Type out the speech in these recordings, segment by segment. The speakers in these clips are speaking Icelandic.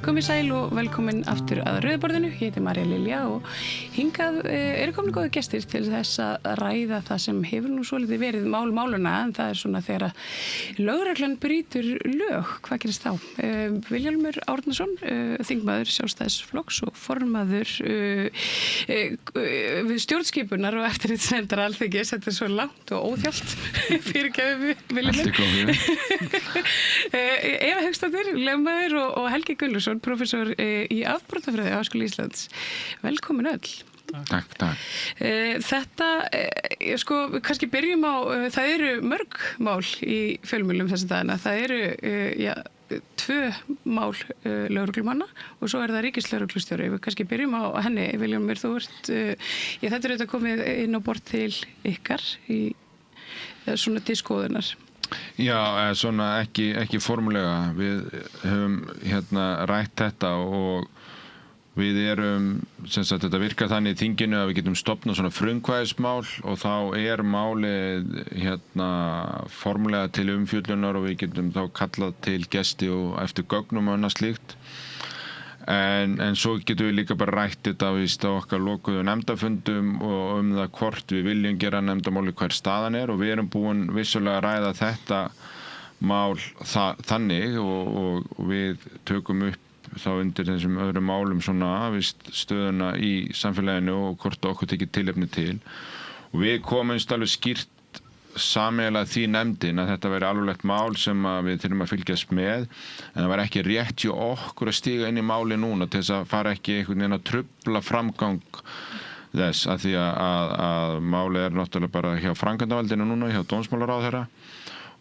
Komið sæl og velkomin aftur að Rauðaborðinu. Ég heiti María Lilja og hingað eru komin góðir gestir til þess að ræða það sem hefur nú svolítið verið máluna, en það er svona þegar lögreglan brýtur lög. Hvað gerist þá? Vilhjálmur Árnason, þingmaður Sjálfstæðisflokks og formaður við stjórnskipunar og eftirlitsnefndar Alþingis. Þetta er svo langt og óþjált fyrirgefðu Vilhjálmur. Eva Hauksdóttir, lögmaður og Helgi Gunnarsson, professor í afbrotafræði á Háskóla Íslands. Velkomin öll. Takk. Þetta, kannski byrjum á, það eru mörg mál í fjölmiðlum þessa dagana. Það eru, 2 mál lögreglumanna og svo er það ríkislögreglustjóri. Við kannski byrjum á henni, Vilhjálmur, þú ert, þetta er auðvitað komið inn á borð til ykkar í svona til skoðunar. Já, svona ekki formulega. Við höfum rætt þetta og við erum, þetta virkar þannig í þinginu að við getum stofnað svona frumkvæðismál og þá er málið formulega til umfjöllunar og við getum þá kallað til gesti og eftir gögnum og annað slíkt. En svo getum við líka bara rætt þetta á okkar lokuðu nefndafundum og það hvort við viljum gera nefndamáli hver staðan er og við erum búin vissulega að ræða þetta mál þannig og við tökum upp þá undir þessum öðrum málum svona stöðuna í samfélaginu og hvort okkur tekið tilefni til og við komumst alveg skýrt sameiginlega því nefndin að þetta væri alvarlegt mál sem við þurfum að fylgjast með en það var ekki rétt hjá okkur að stíga inn í máli núna til þess að fara ekki einhvern veginn að trufla framgang þess að því að málið er náttúrulega bara hjá framkvæmdarvaldinu núna, hjá dómsmálaráðherra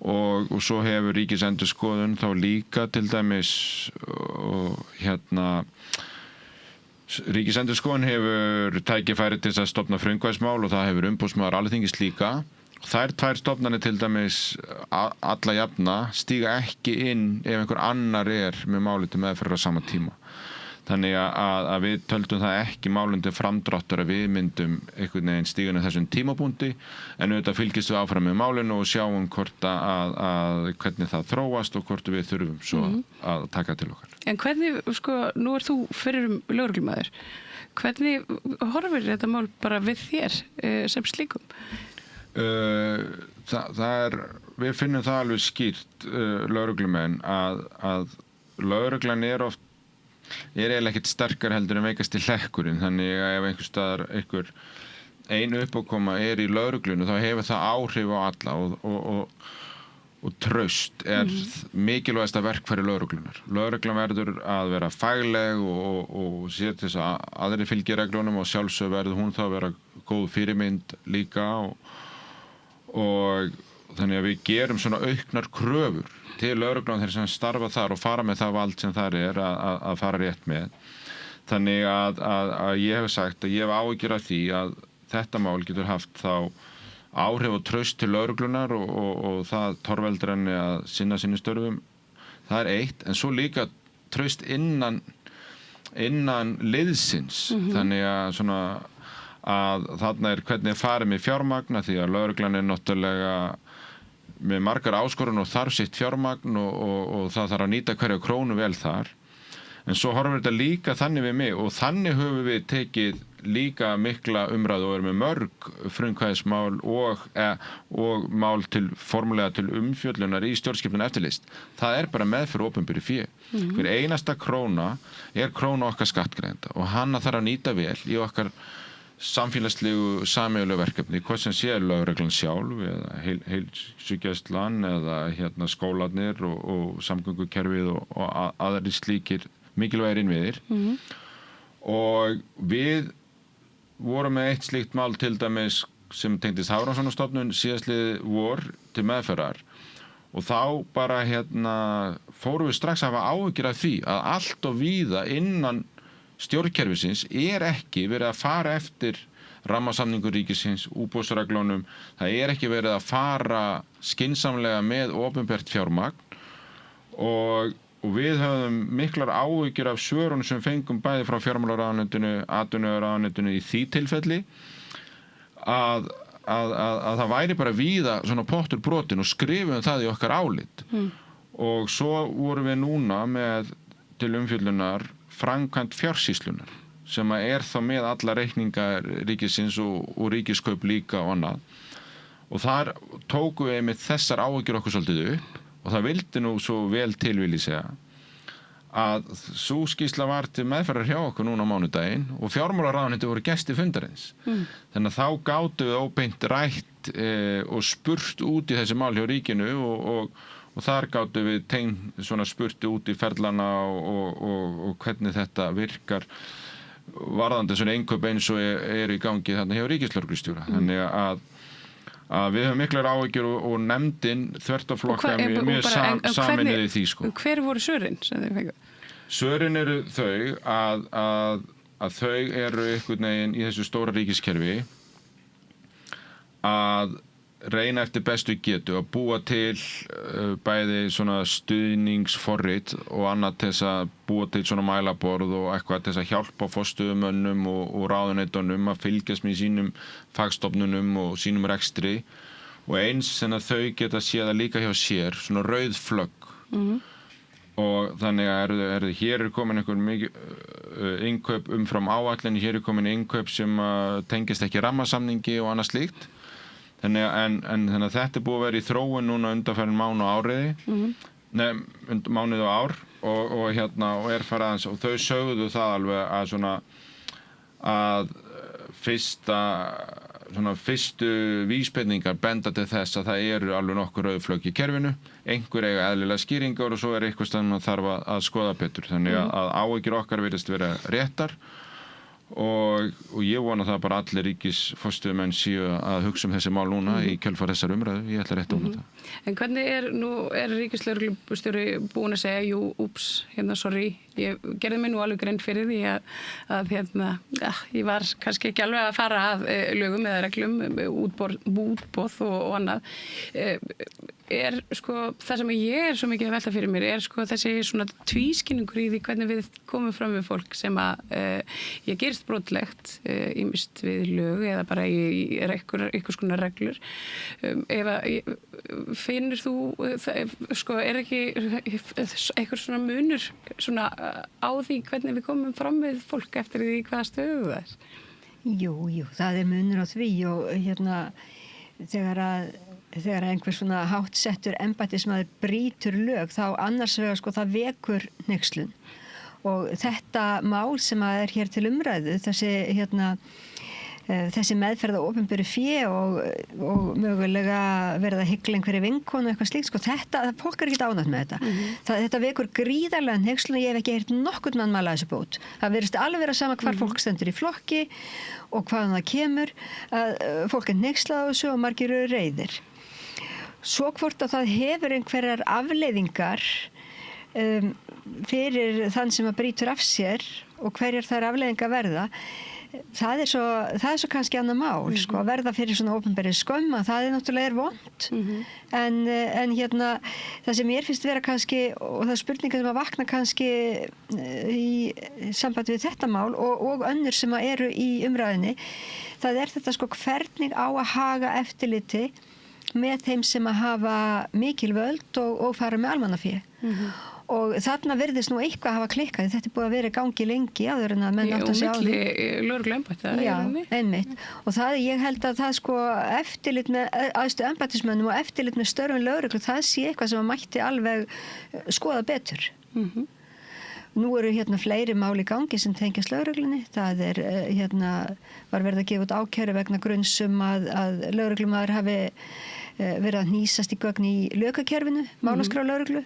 og svo hefur Ríkisendurskoðun þá líka til dæmis Ríkisendurskoðun hefur tækifæri til þess að stofna frumkvæðismál og það hefur umboðsmaður Alþingis líka. Þær 2 stofnanir til dæmis alla jafna stíga ekki inn ef einhver annar er með máli til meðferðar á sama tíma. Þannig að við töldum það ekki málum til framdráttar að við myndum einhvern veginn stíga inn á þessum tímapunkti en auðvitað fylgist við áfram með málinu og sjáum hvort að hvernig það þróast og hvort við þurfum svo að taka til okkar. En hvernig, nú þú fyrrum lögreglumaður, hvernig horfir þetta mál bara við þér sem slíkum? Við finnum það alveg skýrt lögreglumenn að lögreglan er eiginlega ekkert sterkar heldur en veikasti hlekkurinn þannig að ef einhvers staðar ein uppákoma er í lögreglunu þá hefur það áhrif á alla og traust er mikilvægasta verkfæri lögreglunar. Lögreglan verður að vera fagleg og sér til þess að aðrir fylgi reglunum og sjálfsög verður hún þá að vera góð fyrirmynd líka og þannig að við gerum svona auknar kröfur til lögreglan þeir sem starfa þar og fara með það vald sem þar er að fara rétt með. Þannig að ég hef sagt að ég hef áhyggjur af því að þetta mál getur haft þá áhrif og traust til lögreglunar og það torveldur henni að sinna sinni störfum. Það er eitt, en svo líka traust innan liðsins. Þannig að svona að þarna er hvernig farið með fjármagn því að lögreglan er náttúrulega með margar áskorun og þarf sitt fjármagn og það þarf að nýta hverja krónu vel þar. En svo horfum þetta líka þannig við mig og þannig höfum við tekið líka mikla umræðu og erum með mörg frumkvæðismál og mál formulega til umfjöllunar í stjórnskipunar eftirlits. Það er bara meðferð opinberu fé. Hver einasta króna er króna okkar skattgreiðenda og hana þarf að nýta vel í okkar samfélagslegu sameiginlegu verkefni, hvað sem sé lögreglan sjálf eða heilsugæslan eða skólarnir og samgöngukerfið og aðrir slíkir mikilvægir innviðir. Og við vorum með eitt slíkt mál til dæmis sem tengdist Hafrannsóknastofnun síðastliðið vor til meðferðar og þá bara fórum við strax að hafa áhyggjur af því að allt og víða innan stjórnkerfisins er ekki verið að fara eftir rammasamningur ríkisins, útboðsreglunum, það er ekki verið að fara skynsamlega með opinbert fjármagn og við höfum miklar áhyggjur af svörunum sem fengum bæði frá fjármálaráðuneytinu, atvinnuvegaráðuneytinu í því tilfelli að það væri bara víða svona pottur brotin og skrifum það í okkar álit og svo vorum við núna með til umfjöllunar framkvæmd fjársýslunar sem þá með alla reikninga ríkisins og ríkiskaup líka og annað. Og þar tóku við með þessar áhyggjur okkur svolítið upp og það vildi nú svo vel til, vil ég segja, að sú skýrsla var til meðferðar hjá okkur núna á mánudaginn og fjármálaráðuneytið voru gestir fundarins. Þannig að þá gátu við óbeint rætt og spurt út í þessi mál hjá ríkinu og þar gátu við spurt út í ferlana og hvernig þetta virkar varðandi svona innkaup eins og í gangi þarna hjá ríkislögreglustjóra. Þannig að við höfum miklar áhyggjur og nefndin þvert á flokka mjög sameinuð í því sko. Hver voru svörin sem þið fengu? Svörin eru þau að þau eru einhvern veginn í þessu stóra ríkiskerfi að reyna eftir bestu getu að búa til bæði svona stuðningsforrit og annað til þess að búa til svona mælaborð og eitthvað til þess að hjálpa forstöðumönnum og ráðuneytunum að fylgjast með sínum fagstofnunum og sínum rekstri og eins sem að þau geta séð að líka hjá sér svona rauð flögg. Og þannig að hér komin einhver mikið innkaup umfram áætlun, hér komin innkaup sem tengist ekki rammasamningi og annað slíkt. Þannig að þetta búið að vera í þróun núna undanfarin mánuð og áriði, mánuð og ár og farið aðeins og þau sögðu það alveg að fyrstu vísbendingar benda til þess að það eru alveg nokkur rauð flögg í kerfinu, einhver eiga eðlilega skýringar og svo eitthvað sem maður þarf að skoða betur. Þannig að áhyggjur okkar virðist vera réttar og ég vona það bara allir ríkisforstöðumenn séu að hugsa þessi mál núna í kjölfar þessar umræðu, ég ætla rétt að vona það. En hvernig er ríkislögreglustjóri búin að segja, sorry, ég gerði mig nú alveg grein fyrir því að ég var kannski ekki alveg að fara að lögum eða reglum, útboð og annað. Það sem ég er svo mikið að velta fyrir mér þessi svona tvískinningur í því hvernig við komum fram við fólk sem ég gerist brotlegt ýmist við lög eða bara í einhvers konar reglur. Finnur þú, er ekki einhver svona munur svona á því hvernig við komum fram við fólk eftir því hvaða stöðu það er? Jú, það er munur á því og þegar einhver svona háttsettur embættismaður brýtur lög þá annars vegar það vekur hneykslun og þetta mál sem er hér til umræðu þessi meðferð á opinberu fé og mögulega verið að hygla einhverju vinkonu eitthvað slíkt þetta, fólk er ekki ánægt með þetta þetta vekur gríðarlega hneykslun og ég hef ekki heyrt nokkurn mann mæla þessu bót það virðist alveg vera sama hvar fólk stendur í flokki og hvaðan það kemur að fólk er hneykslað á þessu og margir eru reiðir svo hvort að það hefur einhverjar afleiðingar fyrir þann sem að brýtur af sér og hverjar þær afleiðingar verða það er svo kannski annað mál að verða fyrir svona opinberri skömm að það náttúrulega vont en það sem mér finnst vera kannski og það er spurningar sem að vakna kannski í sambandi við þetta mál og önnur sem að eru í umræðinni það er þetta hvernig á að haga eftirliti með þeim sem að hafa mikil völd og fara með almannafé og þarna virðist nú eitthvað að hafa klikkað þetta er búið að vera í gangi lengi áður en að menn átt að sjá og milli lögregluembætta einmitt og það ég held að það eftirlit með æðstu embættismönnum og eftirlit með störfum lögreglu það sé eitthvað sem að mætti alveg skoða betur Nú eru fleiri mál í gangi sem tengjast lögreglunni það var verið að gefa út ákæru vegna grunnsum að lögreglumaður hafi verið að hnýsast í gögn í lögreglkerfinu málaskrá lögreglu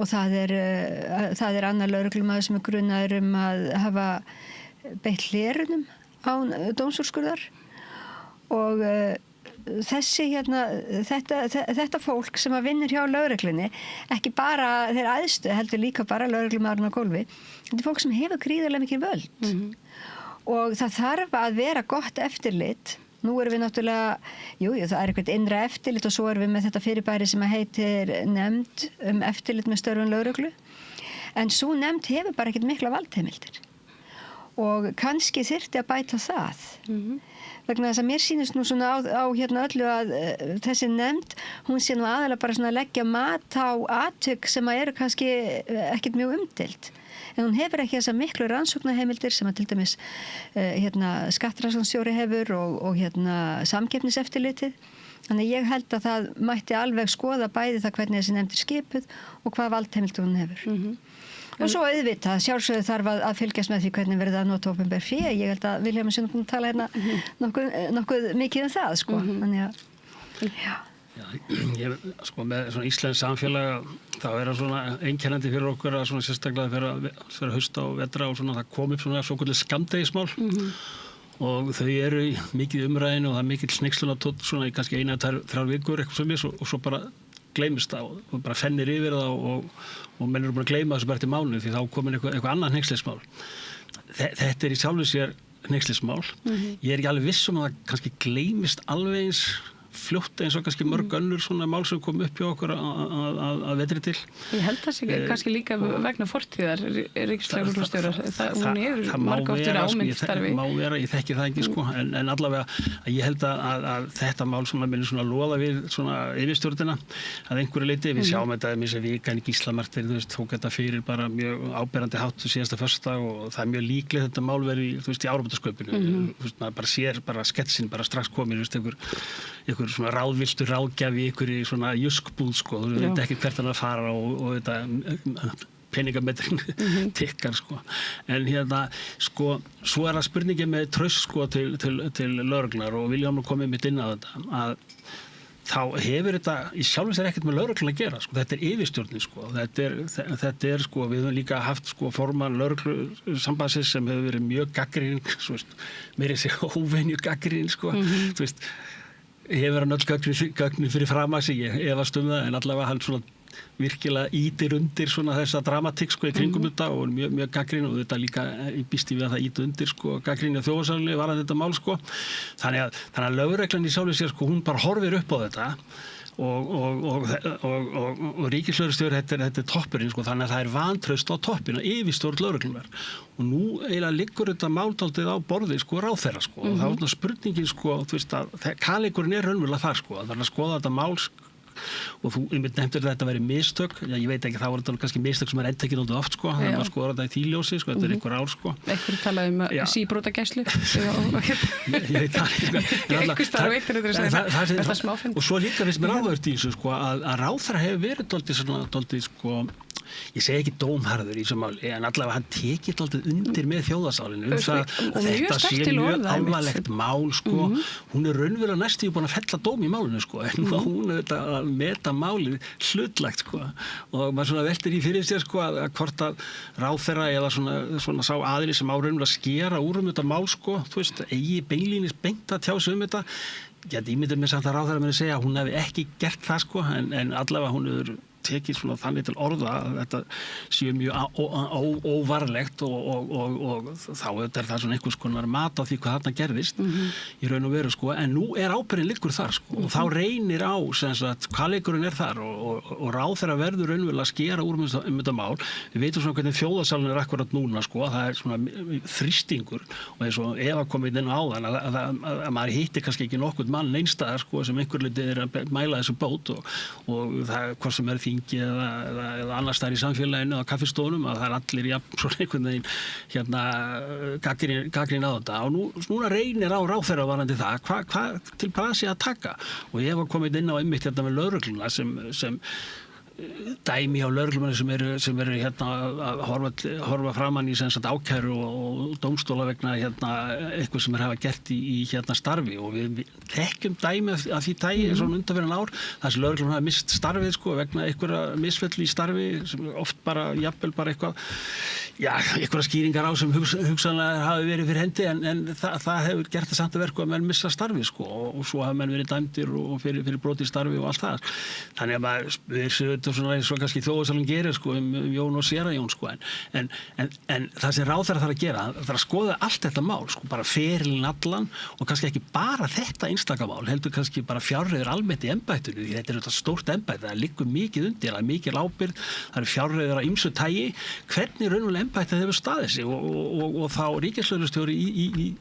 og það er annar lögreglumaður sem er grunnaður að hafa beitt hlerunum án dómsúrskurðar og þetta fólk sem að vinnur hjá lögreglunni ekki bara þeir æðstu heldur líka bara lögreglumaðurinn á gólfi þetta er fólk sem hefur gríðarlega mikil völd og það þarf að vera gott eftirlit Nú erum við náttúrulega, það er eitthvað innra eftirlit og svo erum við með þetta fyrirbæri sem heitir nefnd eftirlit með störfum lögreglu. En svo nefnd hefur bara ekkert mikla valdheimildir. Og kannski þyrfti að bæta það. Vegna þess að mér sýnist nú svona á öllu að þessi nefnd, hún sé nú aðalega bara svona að leggja mat á atvik sem að eru kannski ekkert mjög umdeild. en hún hefur ekki þessar miklu rannsóknarheimildir sem að til dæmis skattrannsóknarstjóri hefur og samkeppniseftirlitið. Þannig ég held að það mætti alveg skoða bæði það hvernig þessi nefndir skipuð og hvað valdheimildir hún hefur. Og svo auðvitað, sjálfsögðu þarf að fylgjast með því hvernig verið að nota opinber fé. Ég held að Vilhjálmur sé búin að tala hérna nokkuð mikið um það, sko. Þannig að, já. Já, sko með svona íslensk samfélag þá er það svona einkennandi fyrir okkur að svona sérstaklega fyrir hausta og vetra og svona það kom upp svona svokallað skammdegismál og þau eru mikið umræðinu og það er mikið sneykslunartótt svona í kannski 1-3 vikur eitthvað sem og svo bara gleymist það og bara fennir yfir það og menn eru búin að gleyma þessu bara eftir mánuð því þá komin eitthvað annað hneykslismál. Þetta er í sjálfu sér hneykslismál. Ég er ekki alveg viss að það kannski gleymist alveg eins fljótt eins og kannski mörg önnur svona mál sem kom upp hjá okkur að vetri til. Ég held það sé kannski líka vegna fortíðar ríkislögreglustjórar. Hún hefur marga oft verið ámynd starfi. Má vera, ég þekki það ekki sko, en allavega að ég held að þetta mál svona minnir svona loða við svona yfirstjórnina að einhverju leyti. Við sjáum þetta eins og vikan í Gíslamartin, þú veist, tók þetta fyrir bara mjög áberandi hátt síðasta föstudag og það er mjög líklegt þetta mál verið í áramótasköpinu. Þú veist, maður bara sér bara sketsin bara strax komin, þú veist, einhver svona ráðviltur ráðgjafi ykkur í svona juskbúð sko, þú veit ekki hvert hann að fara og þetta peningametrin tikkar sko. En sko, svo er það spurningin með traust sko til lögreglunar og Vilhjálmur komið mitt inn á þetta að þá hefur þetta í sjálfu sér ekkert með lögregluna að gera sko. Þetta er yfirstjórnin sko. Þetta er sko, við höfum líka haft sko formann lögreglusambandsins sem hefur verið mjög gagnrýninn, svo veist, meira að segja óvenju gagnrýninn sko, þú veist hefur hann öll gögnin fyrir fram að sig, ég efast það, en allavega hann svona virkilega ítir undir svona þessa dramatík sko í kringum þetta og mjög gagnrýn og þetta líka í býsti við að það íti undir sko gagnrýni á þjóðarsálinni varðandi þetta mál sko. Þannig að lögreglan í sjálfu sér sko, hún bara horfir upp á þetta og ríkislögreglustjóri þetta er toppurinn sko, þannig að það er vantraust á toppina yfirstjórn lögreglunar og nú eiginlega liggur þetta máltaldið á borði sko ráðherra sko og þá er þetta spurningin sko, þú veist að kaleikurinn er raunverulega þar sko, það er að skoða þetta mál og þú nefndir þetta væri mistök, já, ég veit ekki, þá var þetta kannski mistök sem er endtekið náttúrulega oft sko, þannig að maður skoða þetta í þýljósi sko, þetta er einhver ár sko. Einhverju talaði síbrótagæslu ég veit það sko. Einhvers þar veitir þetta smáfinn. Og svo líka finnst mér áhugavert í þessu sko að ráðherra hefur verið dálítið sko, ég segi ekki dómharður í þessu máli, en allavega hann tekið dálítið undir með þjóðarsálinu að þetta sé mjög alvarlegt mál sko, hún er raunverulega næstíð búin að fella dóm í málinu sko, en hún er þetta að meta málið hlutlagt sko og maður svona veltir í fyrir sér sko að hvort að ráðherra eða svona sá aðili sem á raunverulega skera úr þetta mál sko, þú veist, eigi beinlínis beint að tjá sig þetta. Ég ímyndir mér samt að ráðherra muni segja að hún hefði ekki gert það sko, en allavega hún hefur tekið svona þannig til orða að þetta séu mjög óvarlegt og þá er það svona einhvers konar mat á því hvað þarna gerðist í raun og veru sko, en nú er ábyrgðin liggur þar sko og þá reynir á sem sagt hvað leikurinn er þar og ráðherra verður raunverulega að skera úr þetta mál. Við veitum svona hvernig þjóðarsalinn er akkurat núna sko, það er svona þrýstingur og eins og Eva komið inn á áðan að maður hittir kannski ekki nokkurn mann einstæðar sko sem einhver liti er að mæla þessu bót og það hvað sem er þingi eða annars þar í samfélaginu eða kaffistofunum að það er allir svona einhvern veginn gagnrýn á þetta og núna reynir á ráðherra varðandi það hvað til brasi að taka og ég var komið inn á einmitt hérna með lögregluna sem dæmi á lögreglumanni sem eru hérna að horfa framan í sem sagt ákæru og dómstóla vegna hérna eitthvað sem hafa gert í hérna starfi og við þekkjum dæmi af því tagi svona undanfarin ár þar sem lögreglumann hafa mist starfið sko vegna einhverja misfelli í starfi sem oft bara jafnvel bara einhverja skýringar á sem hugsanlega hafi verið fyrir hendi en það hefur gert það samt að verku að menn missa starfið sko og svo hafa menn verið dæmdir og fyrir brot í starfi og allt það. Þannig að við svona eins og kannski þjóðarsalinn gerir sko Jón og séra Jón sko en það sem ráðherra þarf að gera það þarf að skoða allt þetta mál sko bara ferilinn allan og kannski ekki bara þetta einstaka mál heldur kannski bara fjárreiður almennt í embættinu því þetta er þetta stórt embætti það liggur mikið undir það er mikil ábyrgð það eru fjárreiður á ýmsu tagi hvernig raunverulega embættið hefur staðið sig og þá ríkislögreglustjóri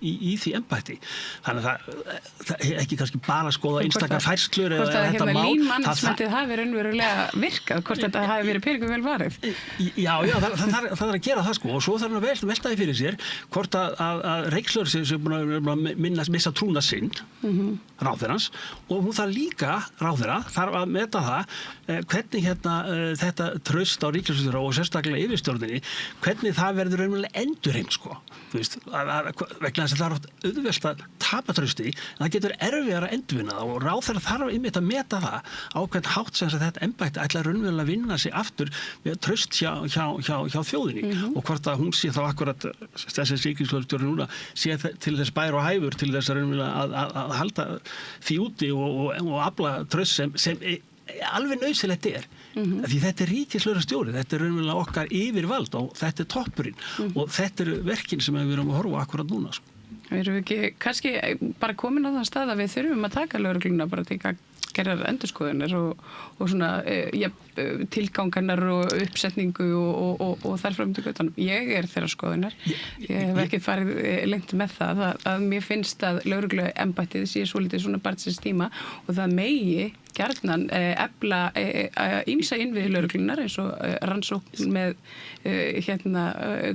í því embætti. Þannig að það ekki kannski bara skoða einstakar færslur eða þetta mál. Hvort að línmannsmentið hafi raunverulega virkað, hvort þetta hafi verið peningum vel varið. Já, það að gera það sko og svo þarf hann að velta því fyrir sér hvort að ríkislögreglustjóri sem búin að missa trúna sinn, ráðherrans, og hún þarf líka, ráðherra, þarf að meta það hvernig þetta traust á ríkislögreglustjóra og sérstaklega yfirstjórninni, hvernig það verður raunverulega endurheimt sko. Þú veist, vegna þess að það er oft auðvelt að tapa trausti, en það getur erfiðar að endurvinna það og ráðherra þarf einmitt að meta það á hvern hátt sem þetta embætti ætlar raunverulega að vinna sig aftur með traust hjá þjóðinni og hvort að hún sé þá akkurat þessi ríkislögreglustjóri núna sé til þess bær og hæfur til þess að raunverulega að halda því úti og afla traust sem alveg nauðsynlegt því þetta er ríkislögreglustjóri, þetta er raunverulega okkar yfirvald og þetta er toppurinn og þetta eru verkin sem við erum að horfa akkurat núna sko. Erum við ekki kannski bara komin á þann stað að við þurfum að taka lögregluna bara til að gera endurskoðunar og svona tilgangarnar og uppsetningu og þar fram til göttunum. Ég er þeirra skoðunar. Ég hef ekki farið lengt með það að mér finnst að lögregluembættið sé svolítið svona barnsins tíma og það megi gjarnan efla ýmsa innviði lögreglunar eins og rannsókn með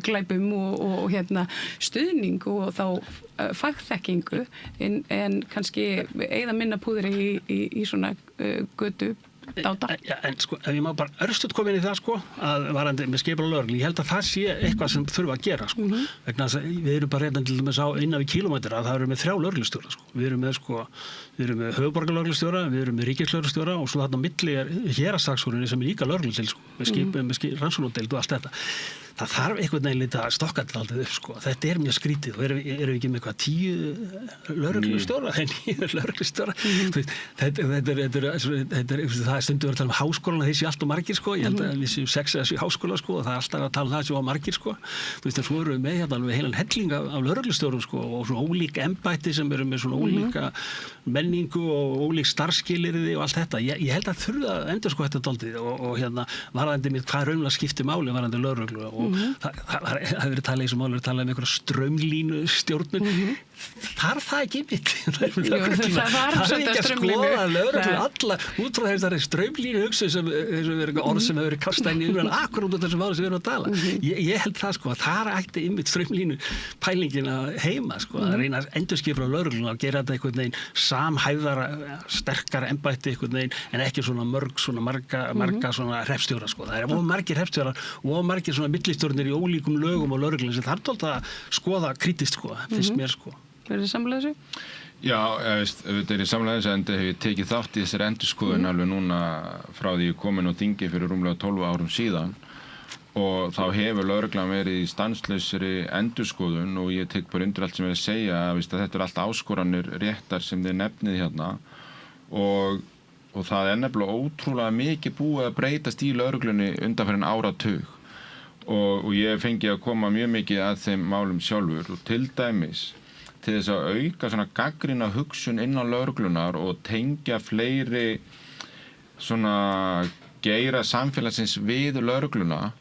glæpum og stuðning og þá fagþekkingu en kannski eyða minna púðri í svona götu dáta. En sko, ef ég má bara örstuð koma inn í það sko, að varandi með skipulag lögreglu, ég held að það sé eitthvað sem þurfa að gera sko, vegna þess að við erum bara reyndan til dæmis á innan við kílómetra að það eru með 3 lögreglustjóra sko, við erum með höfuðborgarlögreglustjóra, við erum með ríkislögreglustjóra og svo þarna á milli er héraðssaksóknarinn sem er líka lögregludeild sko, með rannsóknardeild og allt þetta. Það þarf einhvern veginn lítið að stokka þetta alltaf upp sko. Þetta er mjög skrítið og erum við ekki með eitthvað 10 lögreglustjóra, 9 lögreglustjóra. Þetta er það er stundum að tala háskólana, þeir séu alltaf margir sko. Ég held að við séum 6 eða 7 háskóla sko og það er alltaf að tala það séu margir sko. Þú veist, svo erum við með hérna alveg heilan helling af lögreglustjórum sko og svona ólík embætti sem eru með svona ólíka menningu og ólík starfsskilyrði og allt þetta. Ég held að þurfa að endurskoða þetta dálítið og hérna varðandi mér hvað raunverulega skiptir máli varðandi lögreglu og það hefur verið talað í þessum máli, talað um einhverja strömlínu stjórnun. Það er það ekki mitt. Það er ekki að skoða lögreglu alla út frá þessari strömlínu hugsun sem er orð sem hefur verið kastað inn í umræðuna akkurat út af þessum máli sem við erum að tala. Ég held það sko að það ætti einmitt strömlínu pælingina heima sko að reyna að endurskipra lögregluna og gera þetta einhvern veginn samhæfðara, sterkara embætti einhvern veginn en ekki svona marga svona hreppstjóra sko. Það er of margir hreppstjórar og of margir svona millistjórnir í ólíkum lögum og lögreglunum sem þarf alltaf að skoða krítiskt sko, finnst mér sko. Verður þið samlega þessu? Já, þetta er í samlega þessu en hef ég tekið þátt í þessari endurskoðun alveg núna frá því ég komin á þingi fyrir rúmlega 12 árum síðan og þá hefur lögreglan verið í stanslausri endurskoðun og ég tek bara undir allt sem ég að segja að þetta er allt áskoranir réttar sem þið nefnið hérna og það er nefnilega ótrúlega mikið búið að breytast í lögreglunni undanfarinn áratug og ég fengi að koma mjög mikið að þeim málum sjálfur og til dæmis til þess að auka svona gagnrýna hugsun innan lögreglunar og tengja fleiri svona geira samfélagsins við lögregluna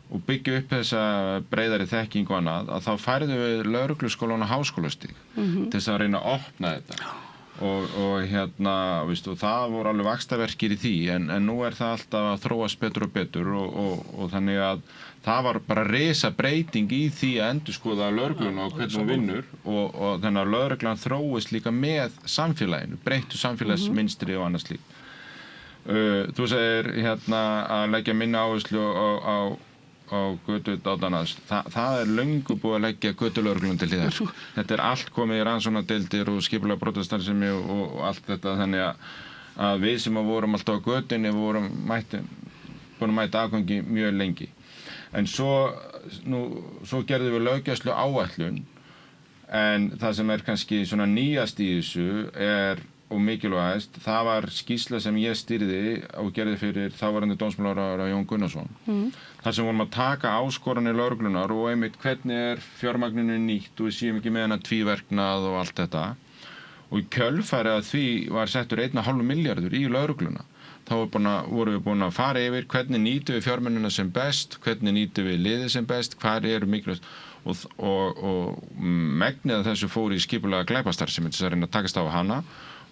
og byggja upp þessa breiðari þekking og annað að þá færðu við lögregluskólan á háskólastig til þess að reyna að opna þetta og hérna, veist, og það voru alveg vaxtarverkir í því en nú er það alltaf að þróast betur og betur og þannig að það var bara risa breyting í því að endurskoða lögregluna og hvernig hún vinnur og þannig að lögreglan þróist líka með samfélaginu, breyttu samfélagsmynstri og annað slíkt. Þú segir hérna að leggja minna áherslu á götudátanas, það er löngu búið að leggja götulögreglun til þér. Þetta er allt komið í rannsóknardeildir og skipulega brotastarfsemi og allt þetta þannig að við sem vorum alltaf á götunni vorum búin að mæta afgangi mjög lengi. En svo gerðum við löggæslu áætlun en það sem er kannski svona nýjast í þessu og mikilvægast, það var skýrsla sem ég stýrði og gerði fyrir þáverandi dómsmálaráðherra Jón Gunnarsson. Þar sem vorum að taka áskoranir lögreglunar og einmitt hvernig fjármagninu nýtt og við séum ekki með hana tvíverknað og allt þetta. Og í kjölfari að því var settur 1,5 milljarður í lögregluna þá vorum við búin að fara yfir hvernig nýtum við fjármunina sem best, hvernig nýtum við liðið sem best, hvar eru mikilvægt og megnið af þessu fór í skipulega glæpastarfsemi til þess að reyna að takast á hana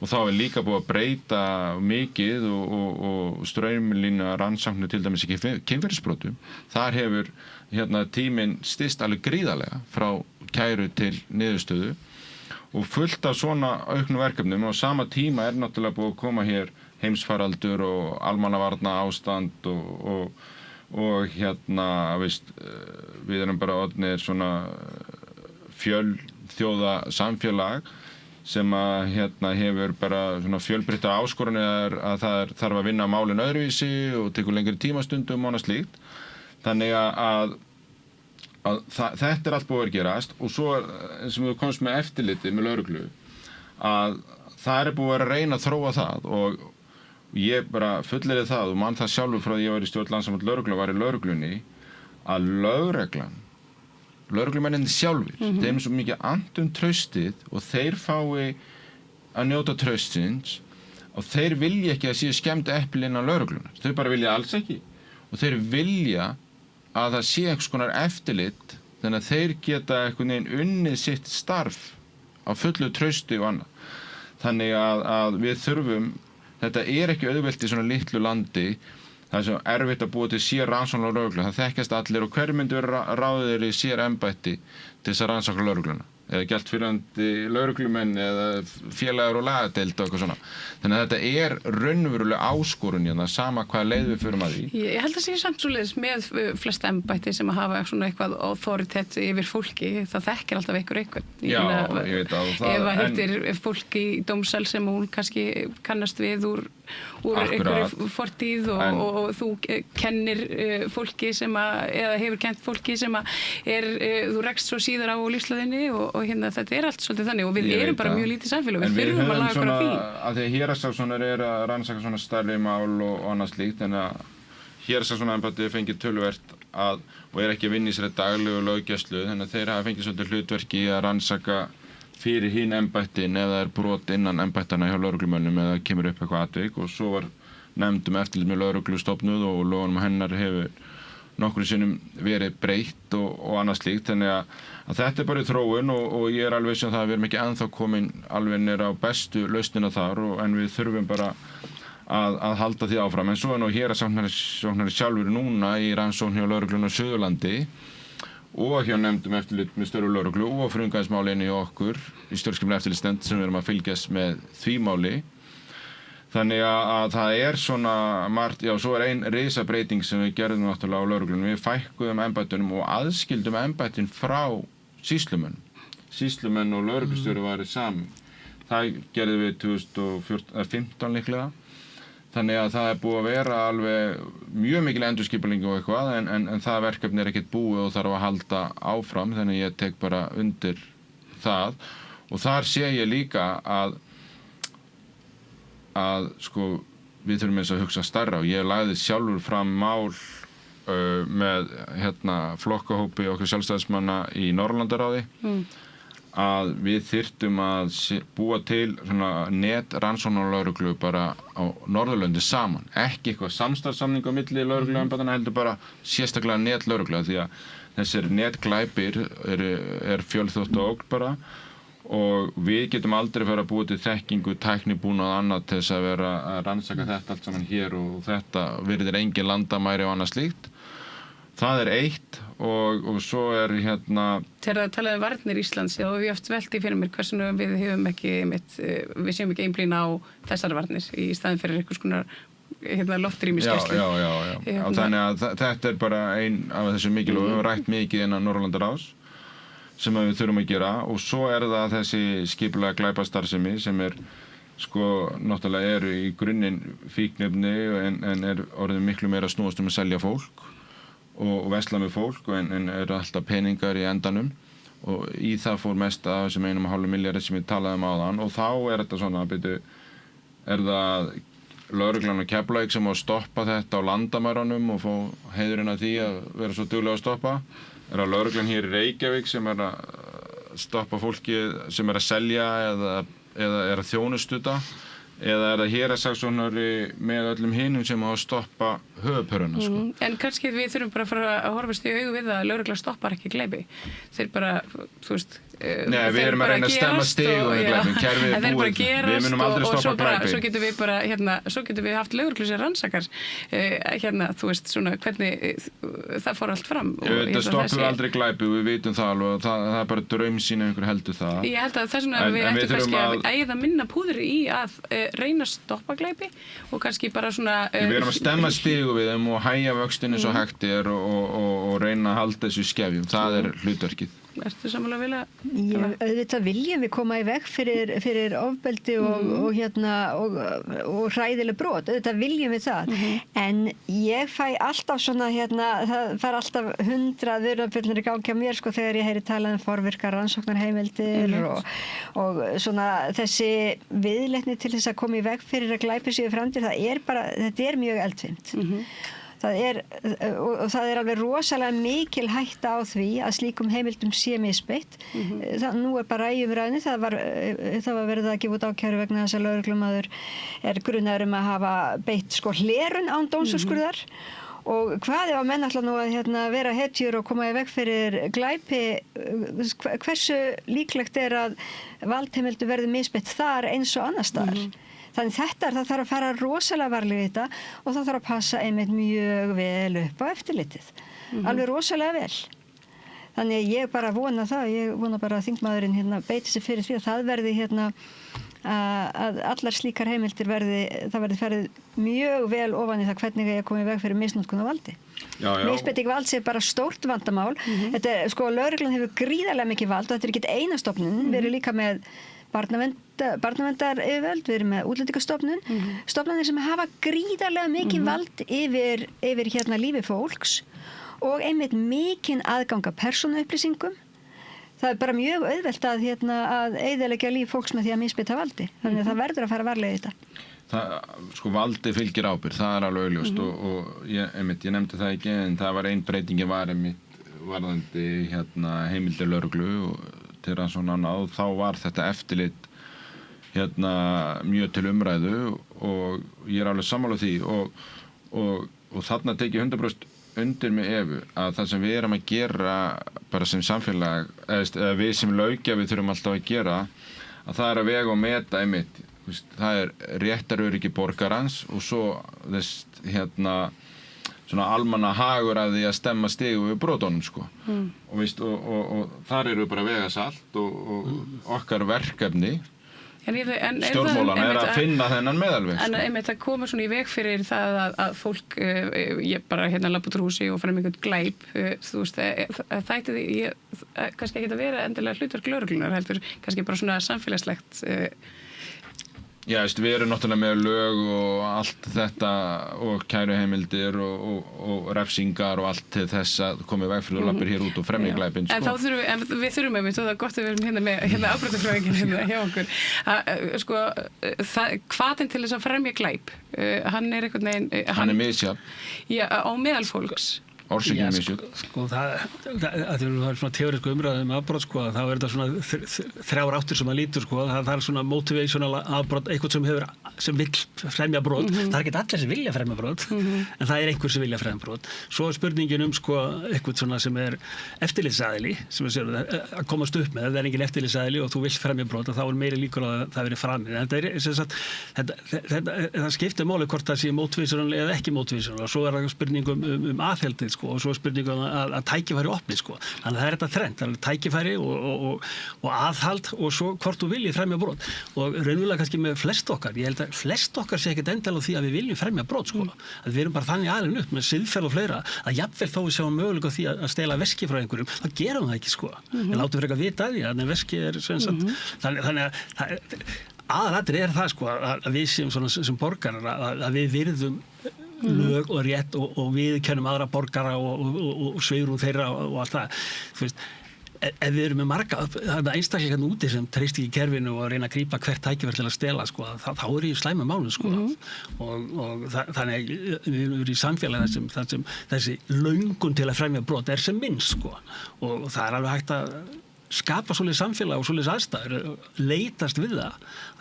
og þá er líka búið að breyta mikið og straumlína rannsóknir til dæmis ekki kynferðisbrotum. Þar hefur tíminn styst alveg gríðarlega frá kæru til niðurstöðu og fullt af svona auknum verkefnum og á sama tíma er náttúrulega búið að koma hér heimsfaraldur og almannavarna ástand og við erum bara orðnir svona fjölþjóða samfélag sem að hefur bara svona fjölbreyttar áskoranir að það þarf að vinna málin öðruvísi og tekur lengri tímastundum og annað slíkt. Þannig að þetta er allt búið að gerast og svo eins og við komst með eftirliti með lögreglu að það er búið að reyna að þróa það og ég bara fullyrði það og man það sjálfur frá því ég var í stjórn Landssambands lögreglu og var í lögreglunni að lögreglumennin sjálfur, þeim svo mikið andum traustið og þeir fái að njóta traustins og þeir vilja ekki að séu skemmt epli innan lögreglunar. Þau bara vilja alls ekki og þeir vilja að það sé einhvers konar eftirlit þannig að þeir geta einhvern veginn unnið sitt starf á fullu trausti og annað. Þannig að við þurfum, þetta er ekki auðvelt í svona litlu landi, það er svo erfitt að búa til sér rannsóknar á lögreglu, það þekkjast allir og hver myndi vera ráðir í sér embætti til þess að rannsókna lögregluna eða gjaldfyrrandi lögreglumenn eða félagar og lagadeild og eitthvað svona. Þannig að þetta er raunveruleg áskorun hérna, sama hvaða leið við förum að því. Ég held að sé samt svoleiðis með flesta embætti sem að hafa svona eitthvað authoritet yfir fólki, það þekkir alltaf einhvern. Já, ég veit að það. Ef að hittir fólk í dómsal sem hún kannski kannast við úr einhverju fortíð og þú kennir fólki sem að, eða hefur kennt fólki sem að þú rekst svo síðar á lífsleiðinni og þetta er allt svolítið þannig og við erum bara mjög lítið samfélag, við þurfum að laga okkur á því. Að því að héraðssaksóknarar eru að rannsaka svona stærri mál og annað slíkt, en að héraðssaksóknaraembættið fengið töluvert og er ekki að vinna í sér daglegu löggæslu, þannig að þeir hafa fengið svolítið hlutverki að rannsaka fyrir hinn embættin ef það er brot innan embættanna hjá lögreglumönnum eða kemur upp eitthvað atvik og svo var nefnd eftirlit með lögreglu stofnuð og lögunum hennar hefur nokkrum sinnum verið breytt og annað slíkt, þannig að þetta er bara í þróun og ég er alveg sem það að við erum ekki ennþá komin alveg nýr á bestu lausnina þar en við þurfum bara að halda því áfram, en svo er nú héraðssaksóknari sjálfur núna í rannsókn hjá lögreglunni á Suðurlandi og hjá nefndum eftirlit með störfu lögreglu og frumkvæðismáli í okkur í stjórnskipulegri eftirlitsnefnd sem við erum að fylgjast með því máli. Þannig að það er svona margt, já, svo er ein risabreyting sem við gerðum náttúrulega á lögreglunum. Við fækkuðum embættunum og aðskildum embættin frá sýslumönnum. Sýslumenn og lögreglustjóri var saman. Það gerðum við 2015 líklega. Þannig að það er búið að vera alveg mjög mikil endurskipulagning og eitthvað, en það verkefni er ekkert búið og þarf að halda áfram, þannig að ég tek bara undir það. Og þar sé ég líka að sko, við þurfum eins að hugsa stærra og ég lagði sjálfur fram mál með flokkahópi okkar sjálfstæðismanna í Norðurlandaráði að við þyrftum að búa til svona netrannsóknarlögreglu bara á Norðurlöndi saman, ekki eitthvað samstarfssamning á milli lögregluembættanna, heldur bara sérstaklega netlögregla því að þessir netglæpir er fjölþátta ógn bara og við getum aldrei fyrir að búa til þekkingu, tæknibúnað og annað til þess að vera að rannsaka þetta allt saman hér og þetta virðir engin landamæri og annað slíkt. Það er eitt og svo er Þegar það talaði varnir Íslands og við oft velti fyrir mér hversu við höfum ekki við séum ekki einblína á þessar varnir í staðin fyrir einhvers konar loftrýmisgæslu. Já. Þannig að þetta er bara ein af þessu mikilvægu, við höfum rætt mikið innan Norðurlandaráðs sem við þurfum að gera og svo er það þessi skipulega glæpastarfsemi sem sko náttúrulega eru í grunninn fíkniefni en er orðið miklu meira snúast að selja fólk og versla með fólk en eru alltaf peningar í endanum og í það fór mest af þessum 1,5 milljarði sem ég talaði áðan og þá er þetta svona er það lögreglan á Keflavík sem á að stoppa þetta á landamærunum og fá heiðurinn að því að vera svo duglega að stoppa er það lögreglan hér í Reykjavík sem er að stoppa fólki sem er að selja eða er að þjónustuta eða það héraðssaksóknari með öllum hinum sem á að stoppa höfuðpaurana, sko. En kannski við þurfum bara að fara að horfast í augu við að lögregla stoppar ekki glæpi. Þeir bara, þú veist, Nei, við erum að reyna að stemma stigu við glæpum, kerfið er búið, við munum aldrei stoppa glæpi. Svo getum við bara, svo getum við haft lögreglu sem rannsakar, þú veist, svona, hvernig það fór allt fram. Það stoppum aldrei glæpi, við vitum það alveg, og það er bara draumsýn ef einhver heldur það. Ég held að þess vegna við ættum kannski að eyða minna púðri í að reyna að stoppa glæpi og kannski bara svona... Við erum að stemma stigu við þeim og hægja vöxtinn eins og hægt er og reyna að halda þessu skefjum, það er hlutverkið. Ertu sammála vilja? Auðvitað viljum við koma í veg fyrir ofbeldi og hræðileg brot, auðvitað viljum við það, en ég fæ alltaf svona, það fær alltaf 100 vörunarfyllur í gangi á mér, sko, þegar ég heyri talað virkar rannsóknarheimildir og svona þessi viðleitni til þess að koma í veg fyrir að glæpi sig í framtíð, þetta er mjög eldfimt. Og það er alveg rosalega mikil hætta á því að slíkum heimildum sé misbeitt. Nú er bara í umræðunni, það var verið að gefa út ákæru vegna þess að lögreglumaður er grunaður að hafa beitt hlerun án dómsúrskurðar. Og hvað ef að menn ætla nú að vera hetjur og koma í veg fyrir glæpi, hversu líklegt er að valdheimildu verði misbeitt þar eins og annars staðar? Þannig það þarf að fara rosalega varlega í þetta og það þarf að passa einmitt mjög vel upp á eftirlitið. Alveg rosalega vel. Þannig ég bara vona það, ég vona bara að þingmaðurinn beiti sig fyrir því að það verði að allar slíkar heimildir það verði ferið mjög vel ofan í það hvernig ég komi í veg fyrir misnotkun á valdi. Misbeiting valds er bara stórt vandamál. Þetta lögreglan hefur gríðarlega mikið vald og þetta er ekki eina stofnun, við erum líka með barnaverndaryfirvöld, við erum með útlendingastofnun, stofnanir sem hafa gríðarlega mikið vald yfir lífi fólks og einmitt mikinn aðgang að persónuupplýsingum. Það er bara mjög auðvelt að eyðileggja líf fólks með því að misbeita valdi. Þannig að það verður að fara varlega í þetta. Valdi fylgir ábyrgð, það er alveg augljóst og ég nefndi það ekki, en það var ein breytingi varðandi heimildir lögreglu og til rannsókna og þá var þetta eftirlit mjög til umræðu og ég er alveg sammála því og þarna tek ég 100% undir með Evu að það sem við erum að gera bara sem samfélag, eða við sem löggjafi þurfum alltaf að gera, að það er að vega og meta einmitt, það er réttaröryggi borgarans og svo þess svona almannahagur af því að stemma stigu við brotunum, sko. Og þar eru bara að vega salt og okkar verkefni stjórnmálana er að finna þennan meðalveg. En einmitt það komur svona í veg fyrir það að fólk, ég bara labba út úr húsi og fara með einhvern glæp, þú veist, það ætti kannski ekki að vera endilega hlutverk lögreglunar, heldur kannski bara svona samfélagslegt. Já, við erum náttúrulega með lög og allt þetta og kæruheimildir og refsingar og allt til þess að koma í veg fyrir og lappir hér út og fremja glæpinn. En þá við þurfum einmitt, og það er gott að við erum með afbrotafræðinginn hjá okkur, hvatinn til þess að fremja glæp, hann er einhvern veginn... Hann er misjafn. Já, á meðal fólks. Orsökin misjöfn. Það er svona teórísku umræðum afbrot, þá er þetta svona 3 áttir sem það lítur, það er svona motivational afbrot, eitthvað sem vill fremja brot. Það er ekki allir sem vilja fremja brot, en það er einhver sem vilja fremja brot. Svo er spurningin eitthvað svona sem er eftirlitsaðili, sem að komast upp með, það er engin eftirlitsaðili og þú vill fremja brot, og þá er meiri líkur að það verið framið. En það skiptir máli hvort það sé motivational eða ekki motivational, og svo er það spurning aðheldið, og svo spurningum að tækifæri opni, þannig að það er þetta þrennt, það er tækifæri og aðhald og svo hvort þú viljið fremja brot og raunverulega kannski með flest okkar, ég held að flest okkar sé ekkert endilega því að við viljum fremja brot, að við erum bara þannig alin upp með siðferð og fleira að jafnvel þó við sjáum möguleika því að stela veski frá einhverjum, þá gerum það ekki, við látum frekar vita að því að veski er þannig að aðalatriði er það að við séum svona sem borgarar að við virðum lög og rétt og við kennum aðra borgara og sveirum þeirra og allt það. Þú veist, ef við erum með marga einstaklega úti sem treyst ekki kerfinu og reyna að grípa hvert tækifæri til að stela, þá er ég slæma málum, og þannig að við erum í samfélagi þar sem þessi löngun til að fremja brot er sem minnst, og það er alveg hægt að skapa svolítið samfélag og svolítið aðstæður, leitast við það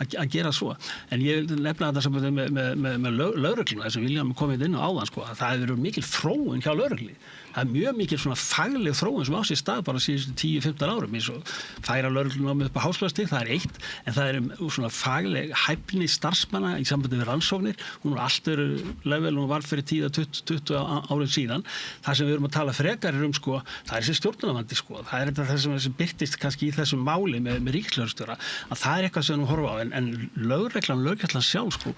að gera svo. En ég vil nefna þetta sem með lögregluna, þess að William komið inn á áðan, sko, að það hefur verið mikil þróun hjá lögreglunni. Það er mjög mikil svona fagleg þróun sem á sér stað bara síðustu 10-15 árum, eins og færa lögreglunámið upp á háskólastig, það er eitt, en það er svona fagleg hæfni starfsmanna í sambandi við rannsóknir, hún er allt öðru level, hún var fyrir 10-20 árum síðan. Það sem við erum að tala frekar sko, það er þessi stjórnunarvandi, sko, það er þetta sem birtist kannski í þessum máli með ríkislögreglustjóra, að það er eitthvað sem við horfa á, en lögreglan sjálf, sko,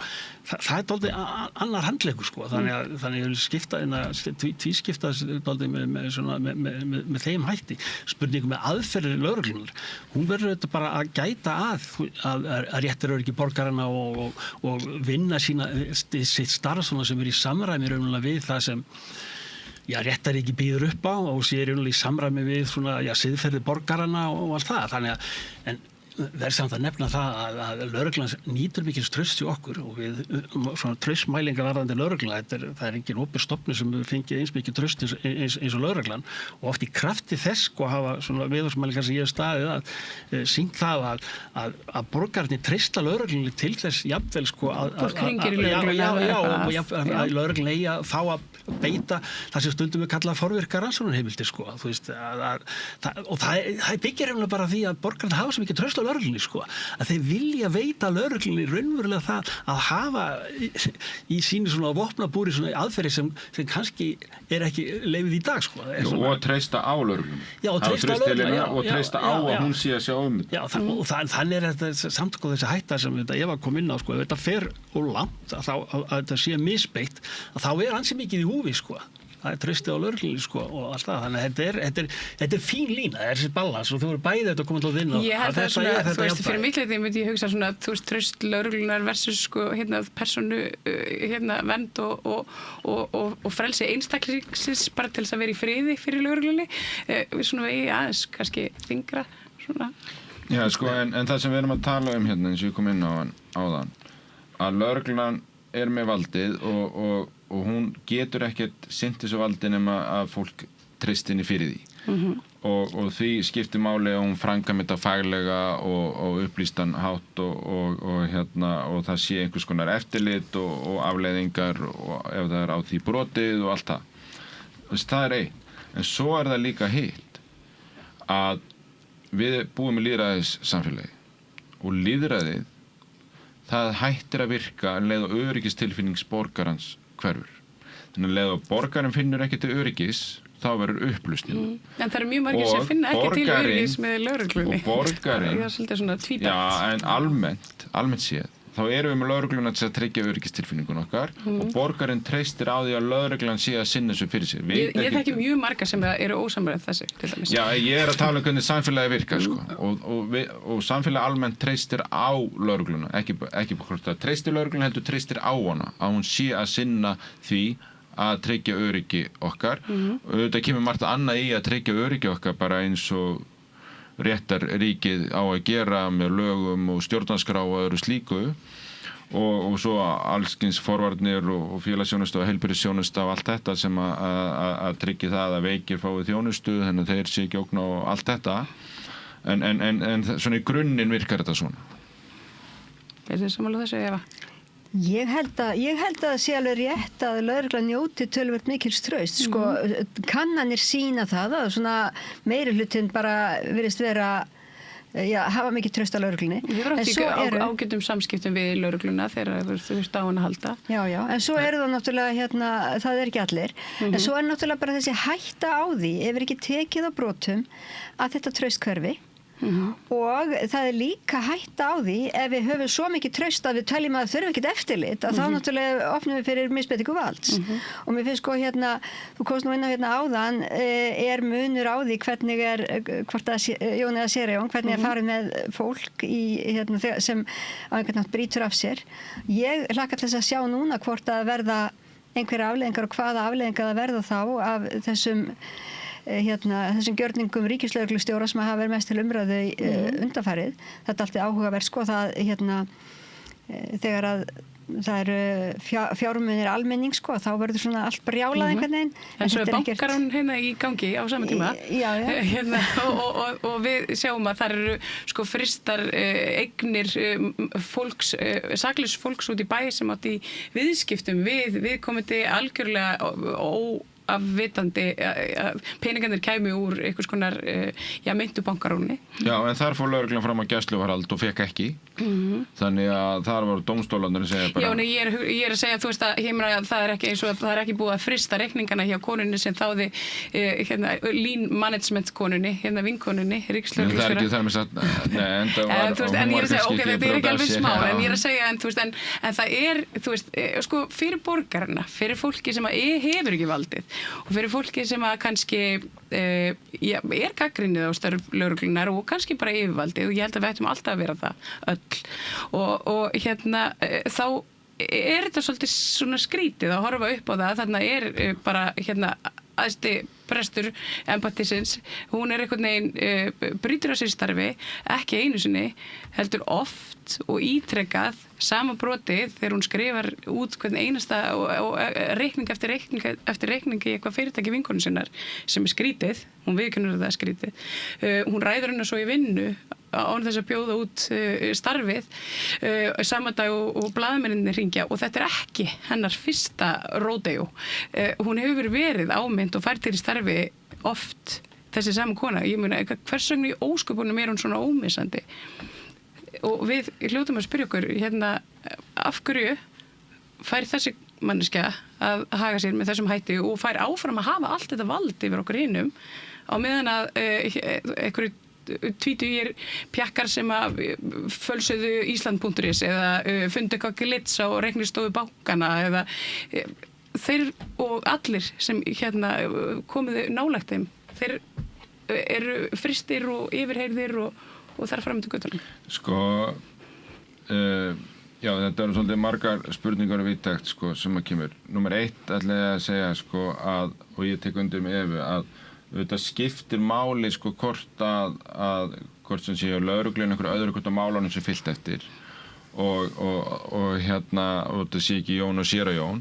það er dálítið annar handleikur, sko, þannig að tvískipta með þeim hætti. Spurningum með aðferðir lögreglunar, hún verður þetta bara að gæta að réttaröryggi borgarana og vinna sitt starf sem er í samræmi raunverulega við það sem réttarríki býður upp á og sé raunverulega í samræmi við siðferði borgarana og allt það. Þannig að verður samt að nefna það að lögreglan nýtur mikils trausts í okkur og við svona traustmælingar varðandi lögregluna, það er engin opið stofnun sem fengið eins mikið traust eins og lögreglan og oft í krafti þess og hafa svona viðhorfsmælingar sem ég hef staðið að sýnt það að borgarnir treysta lögreglunni til þess jafnvel sko að lögreglun eigi að fá að beita það sem stundum við kalla forvirka rannsóknarheimildir sko, þú veist og það byggir hefnilega bara því að borgarnir hafa svo mikið traust á lögreglunni sko, að þeir vilja veita lögreglunni raunverulega það að hafa í sínu svona vopnabúri svona aðferði sem kannski er ekki leyfið í dag sko. Og treysta á lögreglunni. Já, og treysta á lögreglunni. Og treysta á að hún sé að sjá Já, og þannig er þetta samt og þessi hætta sem Eva kom inn á sko, ef þetta fer og langt að þetta sé misbeitt, að þá er ansi mikið í húfi sko. Það er traustið á lögreglunni sko og allt það, þannig að þetta er fín lína, það er þessi balans og þú eru bæðið þetta að koma til að vinna. Ég held að svona, þú veist, fyrir mittleiti myndi ég hugsa svona, þú veist, traust lögreglunar versus sko, persónu, vernd og frelsi einstaklingsins bara til þess að vera í friði fyrir lögreglunni, við svona vegi aðeins kannski þyngra svona. Já, sko, en það sem við erum að tala um hérna, eins og ég kom inn á áðan, að lögreglan er með valdið og hún getur ekkert sinnt þessu valdi nema að fólk treysti henni fyrir því. Og því skiptir máli að hún framkvæmir þetta faglega og upplýstan hátt og það sé einhvers konar eftirlit og afleiðingar og ef það er á því brotið og allt það. Það er eitt. En svo er það líka hitt að við búum í lýðræðissamfélagi og lýðræðið það hættir að virka leið og öryggistilfinning borgarans hverfur. Þannig að leið og borgarinn finnur ekki til öryggis, þá verður upplýsning. En það eru mjög margir sem finna ekki til öryggis með lögreglunni. Og borgarinn, það er svolítið svona tvíbent. Já, en almennt séð, þá erum við með lögregluna til að tryggja öryggistilfinningun okkar og borgarinn treystir á því að lögreglan sé að sinna þessu fyrir sig. Ég þekki mjög marga sem eru ósamræð þessu, til dæmis. Já, ég er að tala um hvernig samfélagi virkar, sko. Og samfélagi almennt treystir á lögregluna, ekki hvort það treystir lögregluna, heldur treystir á hana, að hún sé að sinna því að tryggja öryggi okkar. Og þetta kemur margt annað í að tryggja öryggi okkar bara eins og réttarríkið á að gera með lögum og stjórnarskrá og öðru slíku og svo allskins forvarnir og félagsþjónustu og heilbrigðisþjónustu og allt þetta sem að tryggja það að veikir fái þjónustu þannig að þeir sé ekki ógn og allt þetta en svona í grunninn virkar þetta svona. Er þið sammála þessu, Eva? Ég held að það sé alveg rétt að lögreglan njóti töluvert mikils traust. Sko, kannanir sýna það að svona meirihlutinn bara virðist vera hafa mikið traust á lögreglunni. Við erum ekki ágætum samskiptum við lögregluna þegar þú veist á hann að halda. Já, en svo eru það náttúrulega það er ekki allir. En svo er náttúrulega bara þessi hætta á því ef er ekki tekið á brotum að þetta traust hverfi. Og það er líka hætta á því ef við höfum svo mikið traust að við teljum að þurfum ekkert eftirlit að þá náttúrulega opnum við fyrir misbeitingu valds og mér finnst sko þú komst nú inn á áðan er munur á því hvernig hvort að Jón eða Sigurjón hvernig farið með fólk sem á einhvern nátt brýtur af sér. Ég hlakka til þess að sjá núna hvort að verða einhverja afleiðingar og hvaða afleiðingar að verða þá af þessum gjörningum ríkislögreglustjóra sem hafa verið mest til umræðu undanfarið. Þetta er alltaf áhugavert sko það þegar að það eru fjármunir almenning sko, þá verður svona allt brjálað einhvern veginn. En svo bankarán hérna í gangi á sama tíma. Já. Hérna, og við sjáum að það eru sko fristar eignir fólks, saklaus fólks út í bæ sem átt í viðskiptum við komandi algjörlega afvitandi peningarnir kæmi úr einhvers konar meintu bankaróni. Já, en þar fór lögreglan fram á gæsluvarðhald og fekk ekki. Þannig að þar voru dómstólarnir að segja bara... Já, ég er að segja, þú veist að það er ekki eins og það er ekki búið að frista reikningana hjá konunni sem þáði lean management konunni, vinkonunni, ríkislögreglustjóra. Það er ekki þar með sagt, en ég er að segja, ok, þetta er ekki alveg smá, en ég er að segja, en það er, þú veist, sko, fyrir borgarna, fyrir fólki sem hefur ekki valdið og fyrir fólki sem að kannski er gagnrýnið á störf lögreglunar og kannski bara yfirvaldið og ég held að við ættum alltaf að vera það öll og þá er þetta svolítið svona skrítið að horfa upp á það, þarna er bara æðsti prestur embættisins, hún er einhvern veginn brýtur á sér starfi, ekki einu sinni, heldur oft og ítrekkað sama brotið þegar hún skrifar út hvern einasta og reikning eftir reikning í eitthvað fyrirtæki vinkonu sinnar sem er skrítið, hún viðurkennir að það er skrítið. Hún ræður hennar svo í vinnu án þess að bjóða út starfið sama dag og blaðamennirnir hringja og þetta er ekki hennar fyrsta ródejó. Hún hefur verið ámynd og fært til í starfi oft þessi sama kona. Ég meina, hvers vegna í ósköpunum er hún svona ómissandi? Og við hljótum að spyrja okkur af hverju fær þessi manneskja að haga sér með þessum hætti og fær áfram að hafa allt þetta vald yfir okkur hinum á meðan að einhverju tvítugir pjakkar sem að fölsuðu Ísland.is eða fundu eitthvað glits á reiknistofu bankana eða þeir og allir sem komuðu nálægt þeim, þeir eru fristir og yfirheyrðir og þar fram til göttunum. Sko, já, þetta eru svolítið margar spurningar og víttækt sem að kemur. Númer 1 ætla ég að segja og ég tek undir með Evu að þetta skiptir máli hvort sem séu lögreglun einhverju öðru hvort á málunum sem fyllt eftir og þetta sé ekki Jón og séra Jón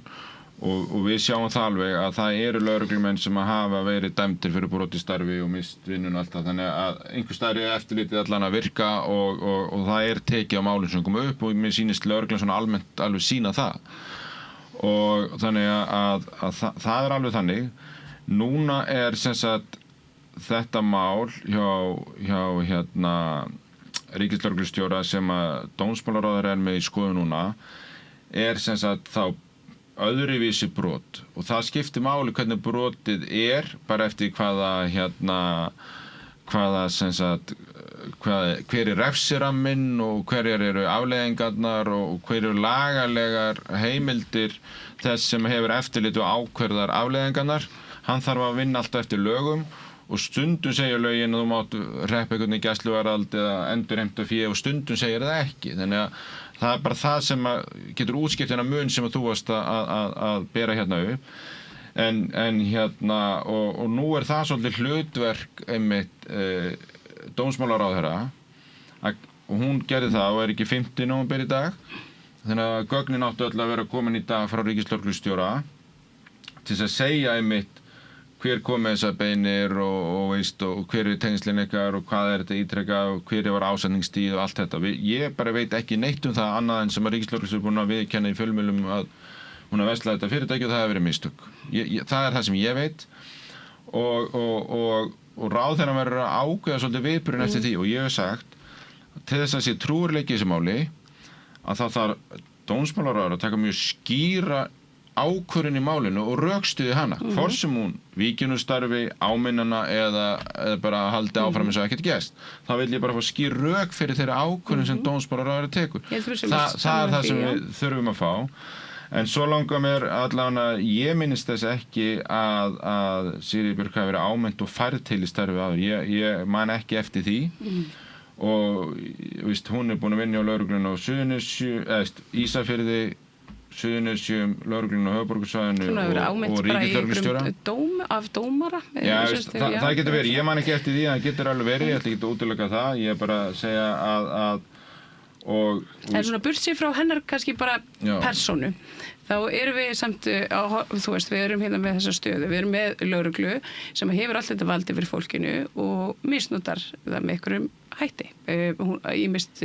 og við sjáum það alveg að það eru lögreglumenn sem að hafa verið dæmdir fyrir brot í starfi og mist vinnun og allt það, þannig að einhver staðar er eftirlitið allan að virka og það er tekið á málum sem koma upp og mér sýnist lögreglan svona almennt alveg sýna það og þannig að það er alveg þannig. Núna er sem sagt þetta mál hjá ríkislögreglustjóra sem að dómsmálaráðherra er með í skoðun núna er sem sagt þá öðruvísi brot og það skiptir máli hvernig brotið er bara eftir hvaða sem sagt hver er refsiramminn og hverjar eru afleiðingarnar og hver eru lagalegar heimildir þess sem hefur eftirlit og ákvarðar afleiðingarnar. Hann þarf að vinna alltaf eftir lögum og stundum segja lögin að þú mátt reppa einhvern í gæsluvarðhald eða endurheimta fé og stundum segir það ekki. Þannig að það er bara það sem getur útskipt þennan mun sem að þú varst að bera upp. Og nú er það svolítið hlutverk einmitt dómsmálaráðherra og hún gerði það og er ekki 5. nóvember í dag. Þannig að gögnin áttu öll að vera komin í dag frá ríkislögreglustjóra til þess að segja einmitt hver kom með þessar beinir og hver er tengslinn ykkar og hvað er þetta ítrekkað og hver var ásetningstíð og allt þetta. Ég bara veit ekki neitt um það annað en sem að ríkislögreglustjóri er búin að viðurkenna í fjölmiðlum að hún har verslað þetta fyrirtæki og það hefur verið mistök. Það er það sem ég veit og ráðherrann verður að ákveða svolítið viðburinn eftir því og ég hef sagt til þess að sé trúverleiki í þessu máli að það þarf dómsmálaráðherra að taka mjög skýra ákvörðun í málinu og rökstuði hana hvort sem hún víkjunu starfi áminnana eða bara haldi áfram eins og ekkert gerst. Þá vil ég bara fá skýr rök fyrir þeirra ákvörðun sem dómsmálaráðherra tekur. Það er það sem við þurfum að fá. En svo langar mér allavega ég minnist þess ekki að Sigríður Björk hafi verið áminnt og færð til í starfi áður. Ég man ekki eftir því. Og hún er búin að vinna á lögreglunni á Ísafirði Suðurnesjum, lögreglunni á höfuðborgarsvæðinu og ríkislögreglustjóra. Af dómara? Já, það getur verið. Ég man ekki eftir því, það getur alveg verið, ég ætla ekki að útiloka það. Ég er bara að segja að En svona burtséð frá hennar kannski bara persónu, þá erum við samt, þú veist, við erum hérna með þessa stöðu, við erum með lögreglu sem hefur allt þetta valdi fyrir fólkinu og misnotar það með einhverjum hætti. Hún ýmist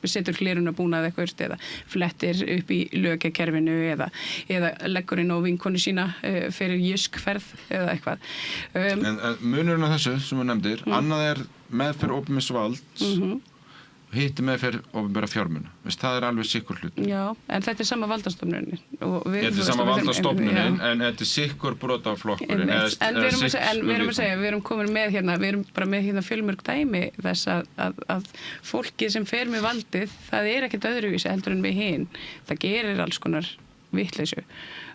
setur hlerunarbúnað eitthvað eða flettir upp í lögkerfinu eða leggur inn á vinkonu sína fyrir jyskferð eða eitthvað. En munurinn á þessu sem þú nefndir, annað meðferð opinbers valds, hitti meðferð opinbera fjármuna. Það alveg sikkur hlut. Já, en þetta sama valdastofnunin. Þetta sama valdastofnunin, en þetta sikkur brotaflokkurinn. En við erum að segja, við erum komin með hérna, við erum bara með hérna fjölmörg dæmi þess að fólkið sem fer með valdið, það ekkert öðruvísi heldur en við hin. Það gerir alls konar vitleysu.